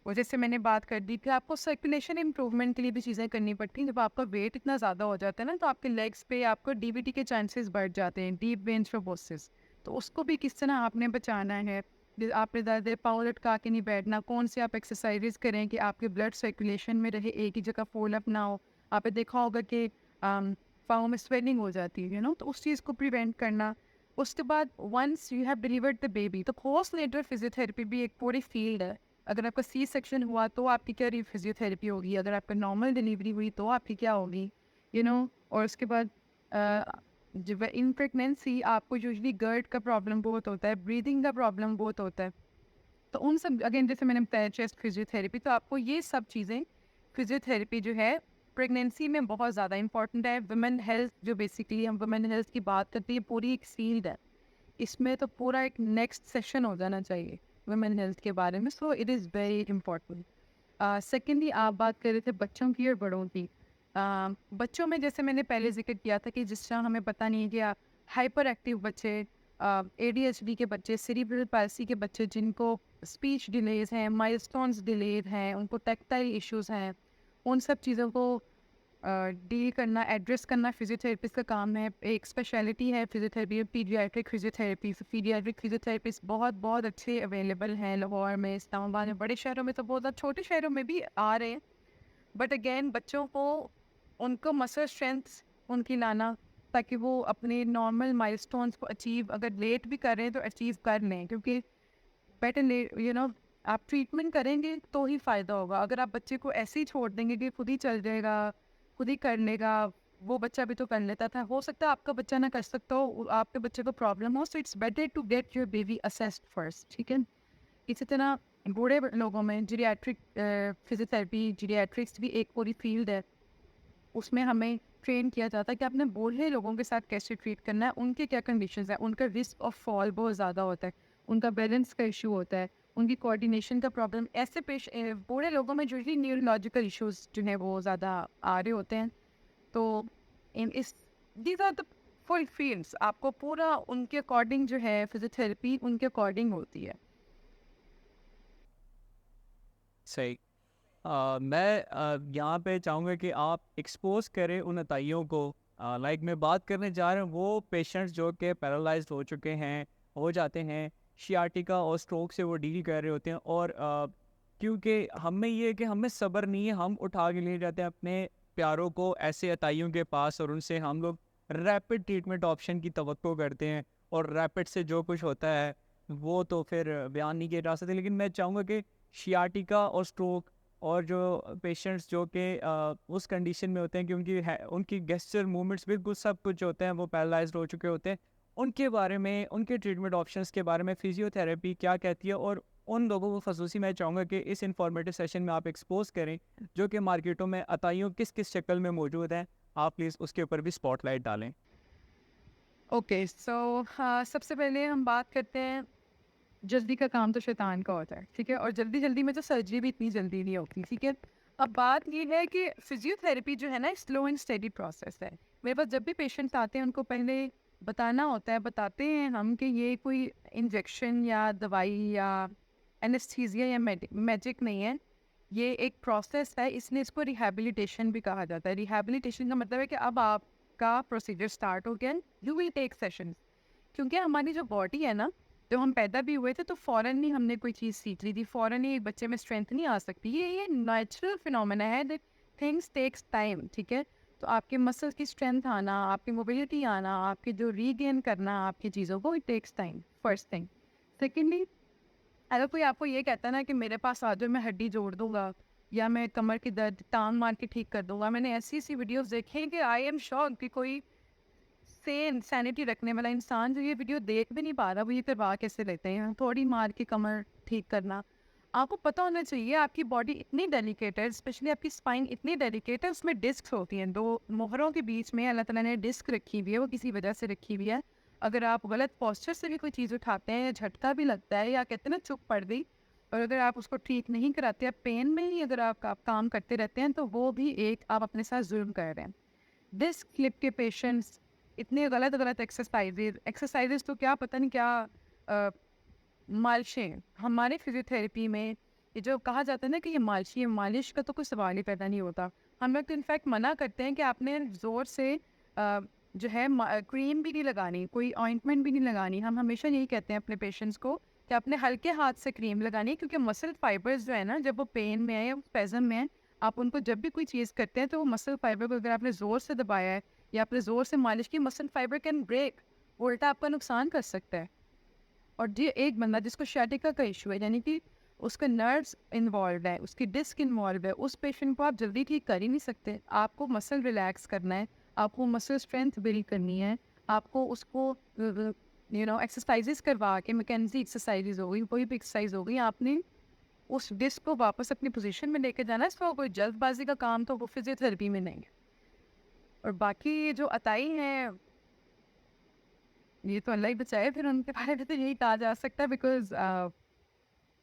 और जैसे मैंने बात कर दी कि आपको सर्कुलेशन इम्प्रूवमेंट के लिए भी चीज़ें करनी पड़ती हैं। जब आपका वेट इतना ज़्यादा हो जाता है ना, तो आपके लेग्स पे आपको डीवीटी के चांसेस बढ़ जाते हैं, डीप वेन थ्रोम्बोसिस। तो उसको भी किस तरह आपने बचाना है, आपने ज़्यादा देर पाँव लटका के नहीं बैठना, कौन से आप एक्सरसाइजेज करें कि आपके ब्लड सर्कुलेशन में रहे, एक ही जगह फोल्ड अप ना हो। आपने देखा होगा कि पाँव में स्वेलिंग हो जाती है, तो उस चीज़ को प्रिवेंट करना। उसके बाद once you have delivered the baby, तो पोस्ट नेटल फिजियोथेरेपी भी एक पूरी फील्ड है। अगर आपका सी सेक्शन हुआ तो आपकी क्या फिजियोथेरेपी होगी, अगर आपका नॉर्मल डिलीवरी हुई तो आपकी क्या होगी, और उसके बाद जब इन प्रेगनेंसी आपको यूजली गर्ड का प्रॉब्लम बहुत होता है, ब्रीदिंग का प्रॉब्लम बहुत होता है। तो उन सब अगेन जैसे मैंने बताया चेस्ट फिजियोथेरेपी, तो आपको ये सब चीज़ें फिजियोथेरेपी जो है प्रेगनेंसी में बहुत ज़्यादा इंपॉर्टेंट है। वुमेन हेल्थ, जो बेसिकली हम वुमेन हेल्थ की बात करते हैं, पूरी एक फील्ड है। इसमें तो पूरा एक नेक्स्ट सेशन हो जाना चाहिए वुमेन हेल्थ के बारे में। So it is very important. Secondly आप बात कर रहे थे बच्चों की और बड़ों की। बच्चों में जैसे मैंने पहले जिक्र किया था कि जिस तरह हमें पता नहीं है कि हाइपर एक्टिव बच्चे, एडीएचडी के बच्चे, सेरिब्रल पाल्सी के बच्चे जिनको स्पीच डिलेज हैं, माइलस्टोन्स डिलेड हैं, उनको टेक्टाइल इश्यूज हैं, उन सब चीज़ों को डील करना, एड्रेस करना फिजियोथेरेपिस्ट का काम है। एक स्पेशलिटी है physiotherapy, paediatric physiotherapy. Paediatric physiotherapist बहुत बहुत अच्छे अवेलेबल हैं लाहौर में, इस्लामाबाद में, बड़े शहरों में तो बहुत ज़्यादा, छोटे शहरों में भी आ रहे हैं। बट अगेन बच्चों को उनको मसल स्ट्रेंथ उनकी लाना, ताकि वो अपने नॉर्मल माइलस्टोन्स को अचीव, अगर लेट भी करें तो अचीव कर लें, क्योंकि बेटर लेट, आप ट्रीटमेंट करेंगे तो ही फ़ायदा होगा। अगर आप बच्चे को ऐसे ही छोड़ देंगे कि खुद ही चल जाएगा, खुद ही कर लेगा, वो बच्चा भी तो कर लेता था, हो सकता है आपका बच्चा ना कर सकता हो, आपके बच्चे को प्रॉब्लम हो। So it's better to get your baby assessed first, ठीक है। इसी तरह बूढ़े लोगों में जीरियाट्रिक फिजियोथेरेपी, जीरियाट्रिक्स भी एक पूरी फील्ड है। उसमें हमें ट्रेन किया जाता है कि आपने बूढ़े लोगों के साथ कैसे ट्रीट करना है, उनके क्या कंडीशंस हैं, उनका रिस्क ऑफ फॉल बहुत ज़्यादा होता है, उनका बैलेंस का इशू होता है, उनकी कोऑर्डिनेशन का प्रॉब्लम। ऐसे बूढ़े लोगों में यूजली न्यूरोलॉजिकल इश्यूज जो है वो ज़्यादा आ रहे होते हैं। तो इन इस these are the full fields, आपको पूरा उनके अकॉर्डिंग जो है फिजियोथेरेपी उनके अकॉर्डिंग होती है। सही। मैं यहाँ पे चाहूँगा कि आप एक्सपोज करें उन अताइयों को। लाइक मैं बात करने जा रहा हूँ वो पेशेंट्स जो कि पैरालाइज्ड हो चुके हैं, हो जाते हैं, शियाटिका और स्ट्रोक से वो डील कर रहे होते हैं, और क्योंकि हमें ये है कि हमें सब्र नहीं है, हम उठा के ले जाते हैं अपने प्यारों को ऐसे अताइयों के पास, और उनसे हम लोग रैपिड ट्रीटमेंट ऑप्शन की तवक्को करते हैं, और रैपिड से जो कुछ होता है वो तो फिर बयान नहीं किया जा सकते। लेकिन मैं चाहूँगा कि शियाटिका और स्ट्रोक और जो पेशेंट्स जो कि उस कंडीशन में होते हैं कि उनकी गेस्चर मूवमेंट्स बिल्कुल सब कुछ होते हैं, वो पैरालाइज्ड हो चुके होते हैं, उनके बारे में, उनके ट्रीटमेंट ऑप्शंस के बारे में फिजियोथेरेपी क्या कहती है, और उन लोगों को खसूसी मैं चाहूँगा कि इस इंफॉर्मेटिव सेशन में आप एक्सपोज करें जो कि मार्केटों में अताइयों किस किस शक्ल में मौजूद हैं। आप प्लीज़ उसके ऊपर भी स्पॉटलाइट डालें। ओके, सो सबसे पहले हम बात करते हैं, जल्दी का काम तो शैतान का होता है, ठीक है, और जल्दी जल्दी में तो सर्जरी भी इतनी जल्दी नहीं होती, ठीक है। अब बात ये है कि फिजियोथेरेपी जो है ना, स्लो एंड स्टेडी प्रोसेस है। मेरे पास जब भी पेशेंट्स आते हैं उनको पहले बताना होता है, बताते हैं हम कि ये कोई इंजेक्शन या दवाई या एनेस्थीसिया या मैजिक नहीं है, ये एक प्रोसेस है, इसलिए इसको रिहैबिलिटेशन भी कहा जाता है। रिहैबिलिटेशन का मतलब है कि अब आपका प्रोसीजर स्टार्ट हो गया, यू विल टेक सेशन, क्योंकि हमारी जो बॉडी है ना, जब हम पैदा भी हुए थे तो फ़ौरन ही हमने कोई चीज़ सीख ली थी, फ़ौरन ही एक बच्चे में स्ट्रेंथ नहीं आ सकती। ये नेचुरल फिनोमेना है, दैट थिंग्स टेक्स टाइम, ठीक है। तो आपके मसल्स की स्ट्रेंथ आना, आपकी मोबिलिटी आना, आपके जो रीगेन करना आपकी चीज़ों को, it takes time, first thing. Secondly, अगर कोई आपको ये कहता है ना कि मेरे पास आ जाओ मैं हड्डी जोड़ दूंगा, या मैं कमर की दर्द टांग मार के ठीक कर दूंगा, मैंने ऐसी ऐसी वीडियोस देखी हैं कि आई एम श्योर कि कोई सेन सैनिटी रखने वाला इंसान जो ये वीडियो देख भी नहीं पा रहा, वो ये करवा कैसे लेते हैं, थोड़ी मार के कमर ठीक करना। आपको पता होना चाहिए आपकी बॉडी इतनी डेलिकेट है, स्पेशली आपकी स्पाइन इतनी डेलिकेट है, उसमें डिस्क होती हैं, दो मोहरों के बीच में अल्लाह ताला ने डिस्क रखी हुई है, वो किसी वजह से रखी हुई है। अगर आप गलत पोस्चर से भी कोई चीज़ उठाते हैं, या झटका भी लगता है, या कहते हैं ना चुप पड़ गई, और अगर आप उसको ठीक नहीं कराते, आप पेन में ही अगर आप काम करते रहते हैं, तो वो भी एक आप अपने साथ जुल्म कर रहे हैं। डिस्क स्लिप के पेशेंट्स इतने गलत गलत एक्सरसाइजेज तो क्या पता नहीं क्या, मालिशें हमारे फिजियोथेरेपी में ये जो कहा जाता है ना कि ये मालिश का तो कोई सवाल ही पैदा नहीं होता। हम लोग तो इनफैक्ट मना करते हैं कि आपने ज़ोर से जो है क्रीम भी नहीं लगानी, कोई ऑइंटमेंट भी नहीं लगानी। हम हमेशा यही कहते हैं अपने पेशेंट्स को कि आपने हल्के हाथ से क्रीम लगानी है, क्योंकि मसल फाइबर्स जो है ना, जब वो पेन में है या स्पेज़म में है, आप उनको जब भी कोई चीज़ करते हैं तो वो मसल फाइबर को अगर आपने ज़ोर से दबाया है या आपने ज़ोर से मालिश की, मसल फाइबर कैन ब्रेक, वो उल्टा आपका नुकसान कर सकता है। और जो एक बंदा जिसको sciatica का इशू है, यानी कि उसका नर्व्स इन्वॉल्व है, उसकी डिस्क इन्वॉल्व है, उस पेशेंट को आप जल्दी ठीक कर ही नहीं सकते। आपको मसल रिलैक्स करना है, आपको मसल स्ट्रेंथ बिल्ड करनी है, आपको उसको एक्सरसाइजेस करवा के, मैकेनिजी एक्सरसाइजेज हो गई, कोई भी एक्सरसाइज हो गई, आपने उस डिस्क को वापस अपनी पोजीशन में लेके जाना है। इसका कोई जल्दबाजी का काम तो वो फिजियोथेरेपी में नहीं है। और बाकी ये जो अताई हैं, ये तो अल्लाह ही बचाए, फिर उनके बारे में तो यही कहा जा सकता है, बिकॉज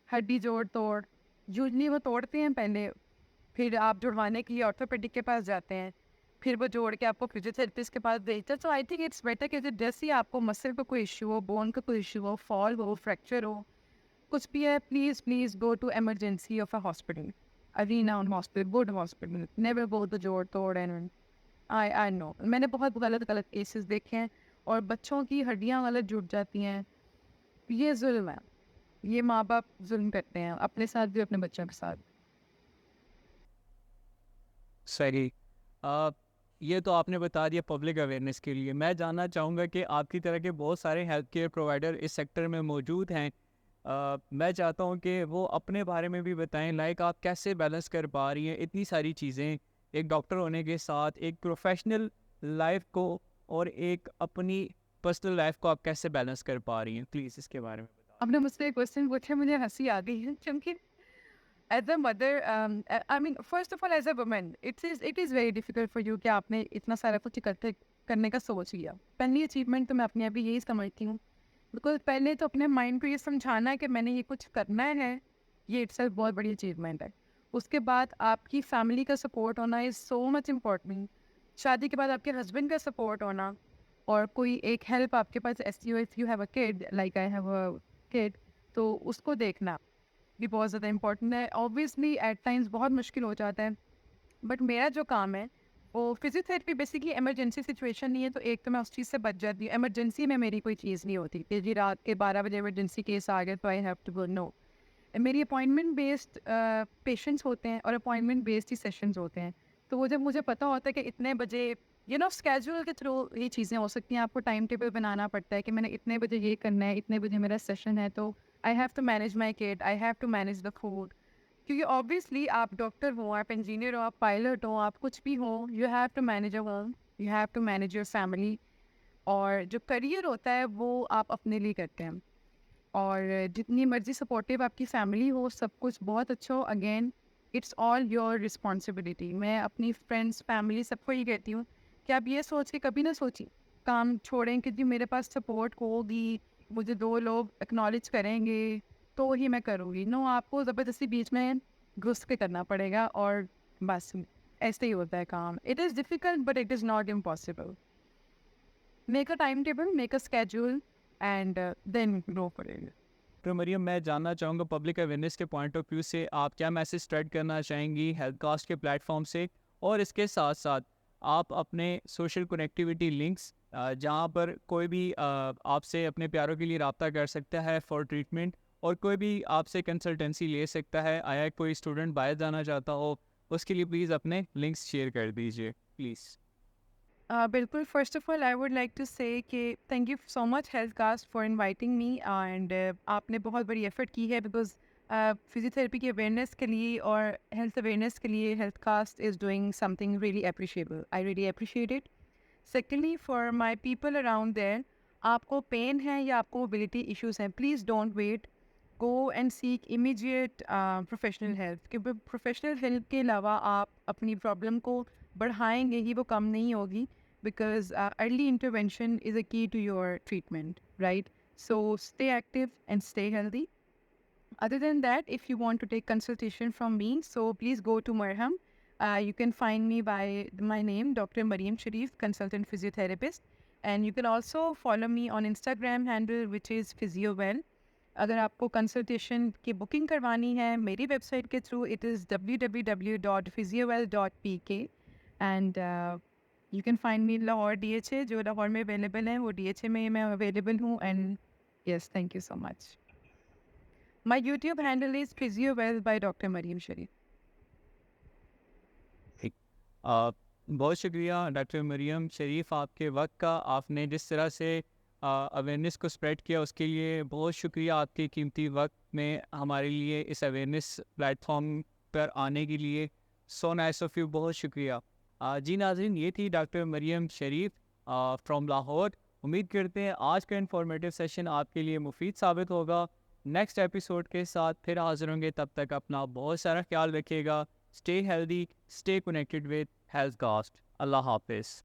हड्डी जोड़ तोड़ यूजली वो तोड़ते हैं पहले, फिर आप जुड़वाने के लिए ऑर्थोपेडिक के पास जाते हैं, फिर वो जोड़ के आपको फिजियोथेरेपिस्ट के पास भेजते हैं। तो आई थिंक इट्स बेटर कि जैसे ही आपको मसल का कोई इशू हो, बोन का कोई इशू हो, फॉल हो, फ्रैक्चर हो, कुछ भी है, please please go to emergency of a hospital, a renowned hospital, good hospital, never go to जोड़ तोड़। एंड आई नो मैंने बहुत गलत गलत केसेस देखे हैं, और बच्चों की हड्डियाँ गलत जुड़ जाती हैं। ये जुल्म है, ये माँ बाप जुल्म करते हैं अपने साथ भी, अपने बच्चों के साथ। सही। अ, ये तो आपने बता दिया पब्लिक अवेयरनेस के लिए। मैं जानना चाहूँगा कि आपकी तरह के बहुत सारे हेल्थ केयर प्रोवाइडर इस सेक्टर में मौजूद हैं। मैं चाहता हूँ कि वो अपने बारे में भी बताएं, लाइक आप कैसे बैलेंस कर पा रही हैं इतनी सारी चीज़ें, एक डॉक्टर होने के साथ एक प्रोफेशनल लाइफ को और एक अपनी पर्सनल लाइफ को आप कैसे बैलेंस कर पा रही हैं? प्लीज़ इसके बारे में बता आपने मुझसे एक क्वेश्चन पूछा, मुझे हंसी आ गई है, क्योंकि as a mother, I mean first of all as a woman, it is very difficult for you कि आपने इतना सारा कुछ इकट्ठे करने का सोच लिया। पहली अचीवमेंट तो मैं अपने अभी यही समझती हूँ, बिकॉज पहले तो अपने माइंड को ये समझाना है कि मैंने ये कुछ करना है, ये इट्सेल्फ बहुत बड़ी अचीवमेंट है। उसके बाद आपकी फैमिली का सपोर्ट होना इज़ सो मच इम्पॉर्टेंट। शादी के बाद आपके हस्बैंड का सपोर्ट होना, और कोई एक हेल्प आपके पास, as you if you have a kid, like I have a kid, तो उसको देखना भी बहुत ज़्यादा इम्पोर्टेंट है। ऑब्वियसली एट टाइम्स बहुत मुश्किल हो जाता है, बट मेरा जो काम है वो फिजियोथेरेपी बेसिकली इमरजेंसी सिचुएशन नहीं है, तो एक तो मैं उस चीज़ से बच जाती हूँ। इमरजेंसी में मेरी कोई चीज़ नहीं होती कि जी रात के 12 बजे इमरजेंसी केस आ गया तो I have to go, no. मेरी अपॉइंटमेंट बेस्ड पेशेंट्स होते हैं, और अपॉइंटमेंट बेस्ड ही सेशंस होते हैं। तो वो जब मुझे पता होता है कि इतने बजे, स्केड्यूल के थ्रू ये चीज़ें हो सकती हैं, आपको टाइम टेबल बनाना पड़ता है कि मैंने इतने बजे ये करना है, इतने बजे मेरा सेशन है, तो I have to manage my kid, I have to manage the food. क्योंकि ऑब्वियसली आप डॉक्टर हो, आप इंजीनियर हो, आप पायलट हो, आप कुछ भी हो, you have to manage a home, you have to manage your family. और जो करियर होता है वो आप अपने लिए करते हैं, और जितनी मर्जी सपोर्टिव आपकी फैमिली हो, सब कुछ बहुत अच्छा हो, again it's all your responsibility. मैं अपनी फ्रेंड्स, फैमिली, सबको ये कहती हूँ कि आप ये सोच के कभी ना सोचिए काम छोड़ें कि जी मेरे पास सपोर्ट होगी, मुझे 2 लोग एक्नॉलेज करेंगे तो ही मैं करूँगी। नो, आपको ज़बरदस्ती बीच में घुस के करना पड़ेगा, और बस ऐसे ही होता है काम। It is difficult but it is not impossible. Make a time table, make a schedule, and then go for it. तो मरियम, मैं जानना चाहूँगा पब्लिक अवेयरनेस के पॉइंट ऑफ व्यू से आप क्या मैसेज स्प्रेड करना चाहेंगी हेल्थकास्ट के प्लेटफॉर्म से, और इसके साथ साथ आप अपने सोशल कनेक्टिविटी लिंक्स जहाँ पर कोई भी आपसे अपने प्यारों के लिए रब्ता कर सकता है फॉर ट्रीटमेंट, और कोई भी आपसे कंसल्टेंसी ले सकता है, आया कोई स्टूडेंट बाहर जाना चाहता हो, उसके लिए प्लीज़ अपने लिंक्स शेयर कर दीजिए प्लीज़। बिल्कुल, first of all I would like to say कि thank you so much Healthcast for inviting me, and आपने बहुत बड़ी एफर्ट की है, बिकॉज फिजियोथेरेपी की अवेयरनेस के लिए और हेल्थ अवेयरनेस के लिए Healthcast is doing something really appreciable. I really appreciate it. Secondly, for my people around there, आपको पेन है या आपको मोबिलिटी इश्यूज़ हैं, please don't wait, go and seek immediate professional help, क्योंकि प्रोफेशनल हेल्प के अलावा आप अपनी प्रॉब्लम को बढ़ाएंगे ही, वो कम नहीं होगी, because early intervention is a key to your treatment, right? So stay active and stay healthy. Other than that, if you want to take consultation from me, so please go to Marham. You can find me by my name, Dr. Mariam Sharif, consultant physiotherapist. And you can also follow me on Instagram handle, which is PhysioWell. अगर आपको consultation की booking करवानी है मेरी website के through, it is www.physiowell.pk and you can find me Lahore DHA, जो लाहौर में available है वो DHA में मैं अवेलेबल हूँ। And yes, thank you so much. My YouTube handle is Physiowell by doctor Mariam Sharif. बहुत शुक्रिया डॉक्टर मरियम शरीफ आपके वक्त का। आपने जिस तरह से अवेयरनेस को स्प्रेड किया उसके लिए बहुत शुक्रिया। आपके कीमती वक्त में हमारे लिए इस अवेयरनेस प्लेटफॉर्म पर आने के लिए सो नाइस ऑफ यू, बहुत शुक्रिया। जी नाज़रीन, ये थी डॉक्टर मरियम शरीफ फ्रॉम लाहौर। उम्मीद करते हैं आज का इन्फॉर्मेटिव सेशन आपके लिए मुफीद साबित होगा। नेक्स्ट एपिसोड के साथ फिर हाजिर होंगे, तब तक अपना बहुत सारा ख्याल रखिएगा। Stay healthy, stay connected with Healthcast. अल्लाह हाफिज़।